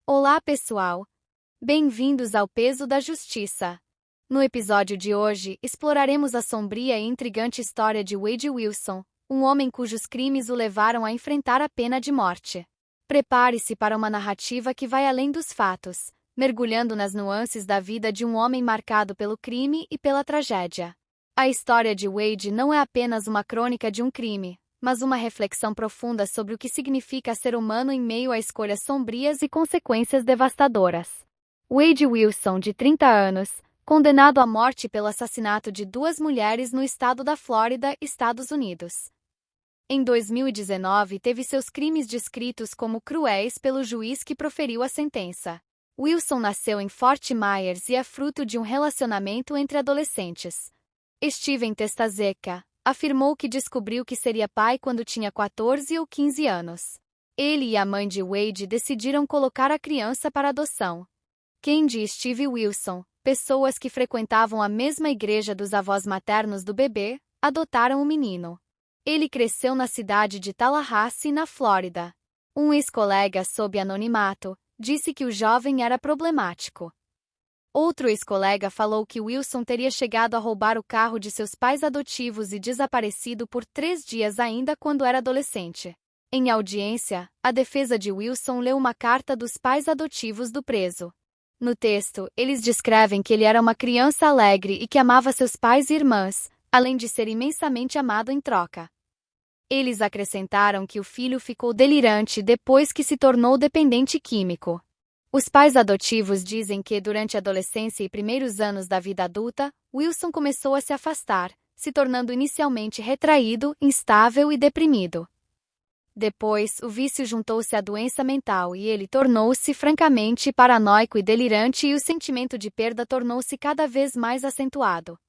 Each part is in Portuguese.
Olá, pessoal! Bem-vindos ao Peso da Justiça. No episódio de hoje, exploraremos a sombria e intrigante história de Wade Wilson, um homem cujos crimes o levaram a enfrentar a pena de morte. Prepare-se para uma narrativa que vai além dos fatos, mergulhando nas nuances da vida de um homem marcado pelo crime e pela tragédia. A história de Wade não é apenas uma crônica de um crime, mas uma reflexão profunda sobre o que significa ser humano em meio a escolhas sombrias e consequências devastadoras. Wade Wilson, de 30 anos, condenado à morte pelo assassinato de duas mulheres no estado da Flórida, Estados Unidos. Em 2019, teve seus crimes descritos como cruéis pelo juiz que proferiu a sentença. Wilson nasceu em Fort Myers e é fruto de um relacionamento entre adolescentes. Steven Testazeka afirmou que descobriu que seria pai quando tinha 14 ou 15 anos. Ele e a mãe de Wade decidiram colocar a criança para adoção. Candy e Steve Wilson, pessoas que frequentavam a mesma igreja dos avós maternos do bebê, adotaram o menino. Ele cresceu na cidade de Tallahassee, na Flórida. Um ex-colega sob anonimato disse que o jovem era problemático. Outro ex-colega falou que Wilson teria chegado a roubar o carro de seus pais adotivos e desaparecido por 3 dias ainda quando era adolescente. Em audiência, a defesa de Wilson leu uma carta dos pais adotivos do preso. No texto, eles descrevem que ele era uma criança alegre e que amava seus pais e irmãs, além de ser imensamente amado em troca. Eles acrescentaram que o filho ficou delirante depois que se tornou dependente químico. Os pais adotivos dizem que, durante a adolescência e primeiros anos da vida adulta, Wilson começou a se afastar, se tornando inicialmente retraído, instável e deprimido. Depois, o vício juntou-se à doença mental e ele tornou-se francamente paranoico e delirante, e o sentimento de perda tornou-se cada vez mais acentuado.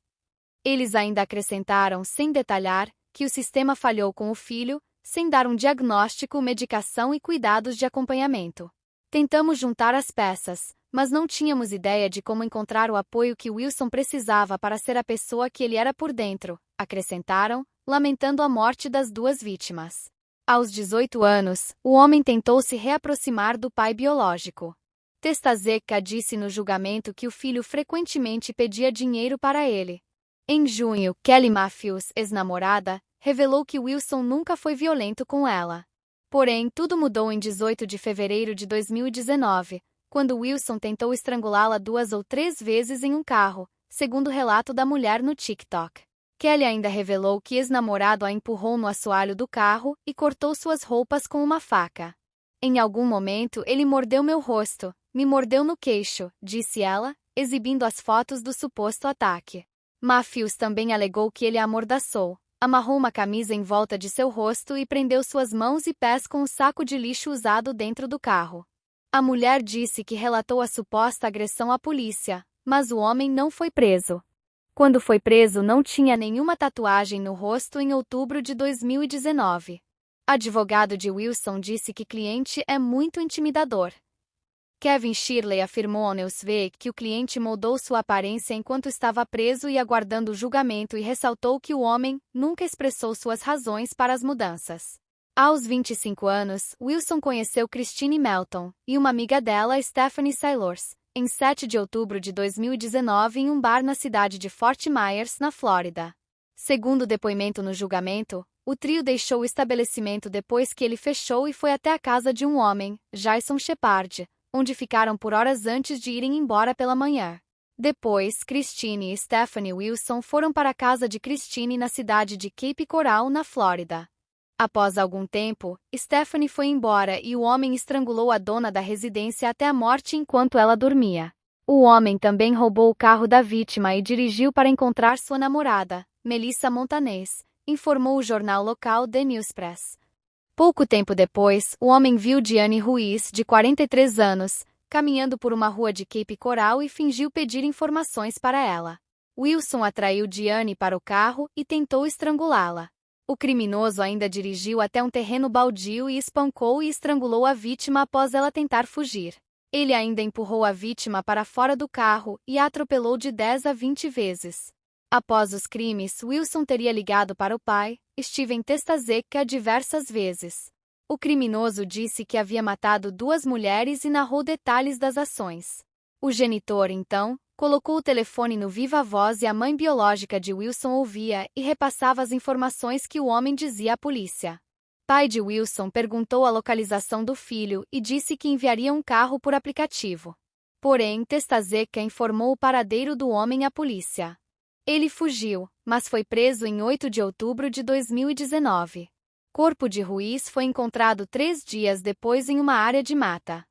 Eles ainda acrescentaram, sem detalhar, que o sistema falhou com o filho, sem dar um diagnóstico, medicação e cuidados de acompanhamento. Tentamos juntar as peças, mas não tínhamos ideia de como encontrar o apoio que Wilson precisava para ser a pessoa que ele era por dentro, acrescentaram, lamentando a morte das duas vítimas. Aos 18 anos, o homem tentou se reaproximar do pai biológico. Testazeka disse no julgamento que o filho frequentemente pedia dinheiro para ele. Em junho, Kelly Matthews, ex-namorada, revelou que Wilson nunca foi violento com ela. Porém, tudo mudou em 18 de fevereiro de 2019, quando Wilson tentou estrangulá-la 2 ou 3 vezes em um carro, segundo o relato da mulher no TikTok. Kelly ainda revelou que ex-namorado a empurrou no assoalho do carro e cortou suas roupas com uma faca. Em algum momento, ele mordeu meu rosto, me mordeu no queixo, disse ela, exibindo as fotos do suposto ataque. Matthews também alegou que ele a amordaçou, amarrou uma camisa em volta de seu rosto e prendeu suas mãos e pés com um saco de lixo usado dentro do carro. A mulher disse que relatou a suposta agressão à polícia, mas o homem não foi preso. Quando foi preso, não tinha nenhuma tatuagem no rosto em outubro de 2019. Advogado de Wilson disse que cliente é muito intimidador. Kevin Shirley afirmou ao Newsweek que o cliente moldou sua aparência enquanto estava preso e aguardando o julgamento, e ressaltou que o homem nunca expressou suas razões para as mudanças. Aos 25 anos, Wilson conheceu Christine Melton e uma amiga dela, Stephanie Sailors, em 7 de outubro de 2019 em um bar na cidade de Fort Myers, na Flórida. Segundo o depoimento no julgamento, o trio deixou o estabelecimento depois que ele fechou e foi até a casa de um homem, Jason Shepard, onde ficaram por horas antes de irem embora pela manhã. Depois, Christine e Stephanie Wilson foram para a casa de Christine na cidade de Cape Coral, na Flórida. Após algum tempo, Stephanie foi embora e o homem estrangulou a dona da residência até a morte enquanto ela dormia. O homem também roubou o carro da vítima e dirigiu para encontrar sua namorada, Melissa Montanez, informou o jornal local The News Press. Pouco tempo depois, o homem viu Diane Ruiz, de 43 anos, caminhando por uma rua de Cape Coral e fingiu pedir informações para ela. Wilson atraiu Diane para o carro e tentou estrangulá-la. O criminoso ainda dirigiu até um terreno baldio e espancou e estrangulou a vítima após ela tentar fugir. Ele ainda empurrou a vítima para fora do carro e a atropelou de 10 a 20 vezes. Após os crimes, Wilson teria ligado para o pai, Steven Testazeka, diversas vezes. O criminoso disse que havia matado 2 mulheres e narrou detalhes das ações. O genitor, então, colocou o telefone no viva voz e a mãe biológica de Wilson ouvia e repassava as informações que o homem dizia à polícia. Pai de Wilson perguntou a localização do filho e disse que enviaria um carro por aplicativo. Porém, Testazeca informou o paradeiro do homem à polícia. Ele fugiu, mas foi preso em 8 de outubro de 2019. Corpo de Ruiz foi encontrado 3 dias depois em uma área de mata.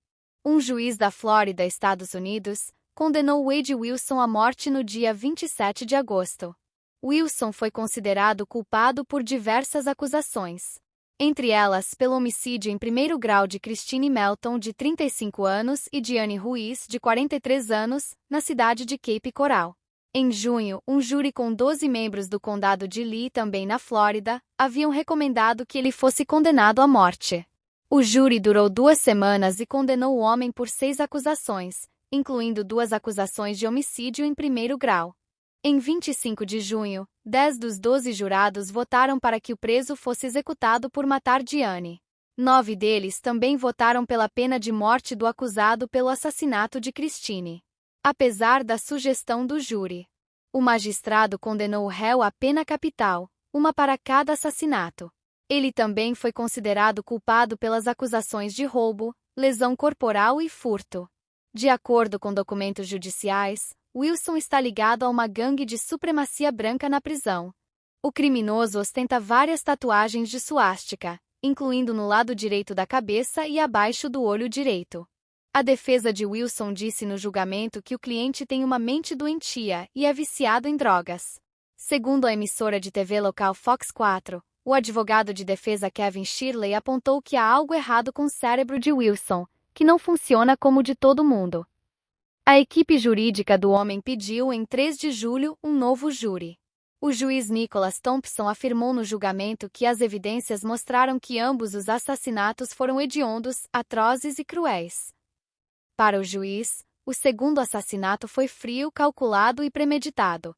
Um juiz da Flórida, Estados Unidos, condenou Wade Wilson à morte no dia 27 de agosto. Wilson foi considerado culpado por diversas acusações. Entre elas, pelo homicídio em primeiro grau de Christine Melton, de 35 anos, e Diane Ruiz, de 43 anos, na cidade de Cape Coral. Em junho, um júri com 12 membros do condado de Lee, também na Flórida, haviam recomendado que ele fosse condenado à morte. O júri durou 2 semanas e condenou o homem por 6 acusações, incluindo 2 acusações de homicídio em primeiro grau. Em 25 de junho, 10 dos 12 jurados votaram para que o preso fosse executado por matar Diane. 9 deles também votaram pela pena de morte do acusado pelo assassinato de Christine. Apesar da sugestão do júri, o magistrado condenou o réu à pena capital, uma para cada assassinato. Ele também foi considerado culpado pelas acusações de roubo, lesão corporal e furto. De acordo com documentos judiciais, Wilson está ligado a uma gangue de supremacia branca na prisão. O criminoso ostenta várias tatuagens de suástica, incluindo no lado direito da cabeça e abaixo do olho direito. A defesa de Wilson disse no julgamento que o cliente tem uma mente doentia e é viciado em drogas. Segundo a emissora de TV local Fox 4, o advogado de defesa Kevin Shirley apontou que há algo errado com o cérebro de Wilson, que não funciona como o de todo mundo. A equipe jurídica do homem pediu, em 3 de julho, um novo júri. O juiz Nicholas Thompson afirmou no julgamento que as evidências mostraram que ambos os assassinatos foram hediondos, atrozes e cruéis. Para o juiz, o segundo assassinato foi frio, calculado e premeditado.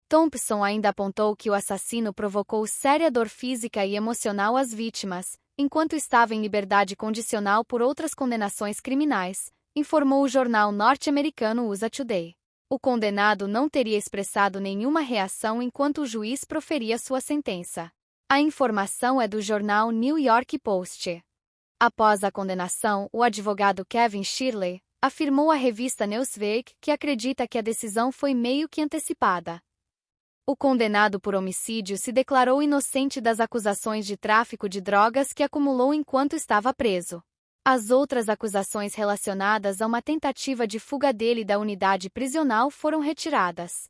Thompson ainda apontou que o assassino provocou séria dor física e emocional às vítimas, enquanto estava em liberdade condicional por outras condenações criminais, informou o jornal norte-americano USA Today. O condenado não teria expressado nenhuma reação enquanto o juiz proferia sua sentença. A informação é do jornal New York Post. Após a condenação, o advogado Kevin Shirley afirmou à revista Newsweek que acredita que a decisão foi meio que antecipada. O condenado por homicídio se declarou inocente das acusações de tráfico de drogas que acumulou enquanto estava preso. As outras acusações relacionadas a uma tentativa de fuga dele da unidade prisional foram retiradas.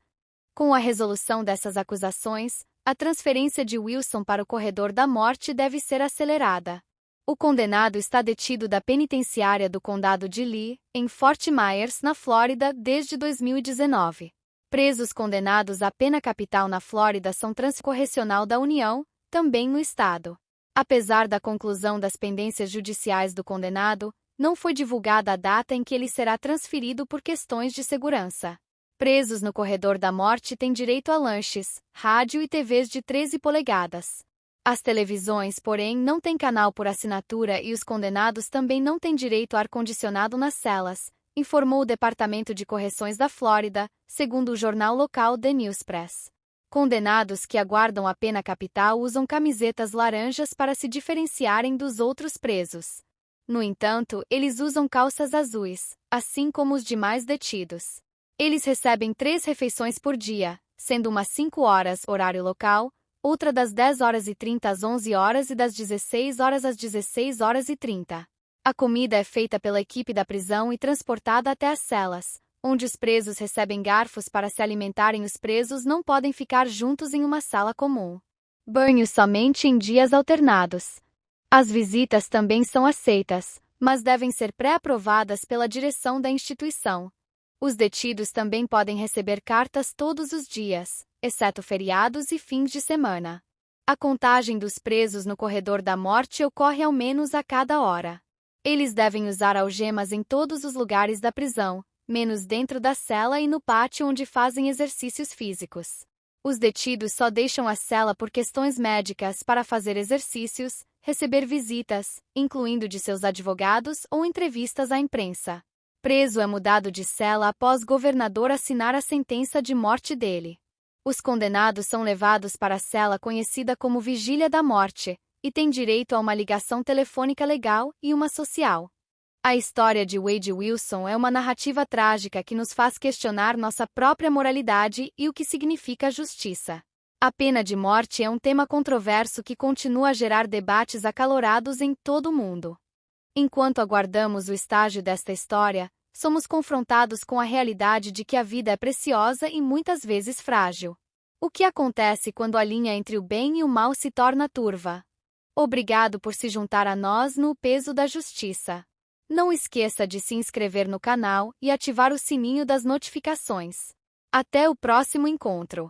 Com a resolução dessas acusações, a transferência de Wilson para o corredor da morte deve ser acelerada. O condenado está detido da penitenciária do condado de Lee, em Fort Myers, na Flórida, desde 2019. Presos condenados à pena capital na Flórida são transcorrecional da União, também no estado. Apesar da conclusão das pendências judiciais do condenado, não foi divulgada a data em que ele será transferido por questões de segurança. Presos no corredor da morte têm direito a lanches, rádio e TVs de 13 polegadas. As televisões, porém, não têm canal por assinatura e os condenados também não têm direito a ar-condicionado nas celas, informou o Departamento de Correções da Flórida, segundo o jornal local The News Press. Condenados que aguardam a pena capital usam camisetas laranjas para se diferenciarem dos outros presos. No entanto, eles usam calças azuis, assim como os demais detidos. Eles recebem 3 refeições por dia, sendo uma 5 horas, horário local, outra das 10h30 às 11h e das 16h às 16h30. A comida é feita pela equipe da prisão e transportada até as celas, onde os presos recebem garfos para se alimentarem. Os presos não podem ficar juntos em uma sala comum. Banho somente em dias alternados. As visitas também são aceitas, mas devem ser pré-aprovadas pela direção da instituição. Os detidos também podem receber cartas todos os dias, exceto feriados e fins de semana. A contagem dos presos no corredor da morte ocorre ao menos a cada hora. Eles devem usar algemas em todos os lugares da prisão, menos dentro da cela e no pátio onde fazem exercícios físicos. Os detidos só deixam a cela por questões médicas para fazer exercícios, receber visitas, incluindo de seus advogados ou entrevistas à imprensa. Preso é mudado de cela após governador assinar a sentença de morte dele. Os condenados são levados para a cela conhecida como Vigília da Morte, e têm direito a uma ligação telefônica legal e uma social. A história de Wade Wilson é uma narrativa trágica que nos faz questionar nossa própria moralidade e o que significa a justiça. A pena de morte é um tema controverso que continua a gerar debates acalorados em todo o mundo. Enquanto aguardamos o estágio desta história, somos confrontados com a realidade de que a vida é preciosa e muitas vezes frágil. O que acontece quando a linha entre o bem e o mal se torna turva? Obrigado por se juntar a nós no Peso da Justiça. Não esqueça de se inscrever no canal e ativar o sininho das notificações. Até o próximo encontro!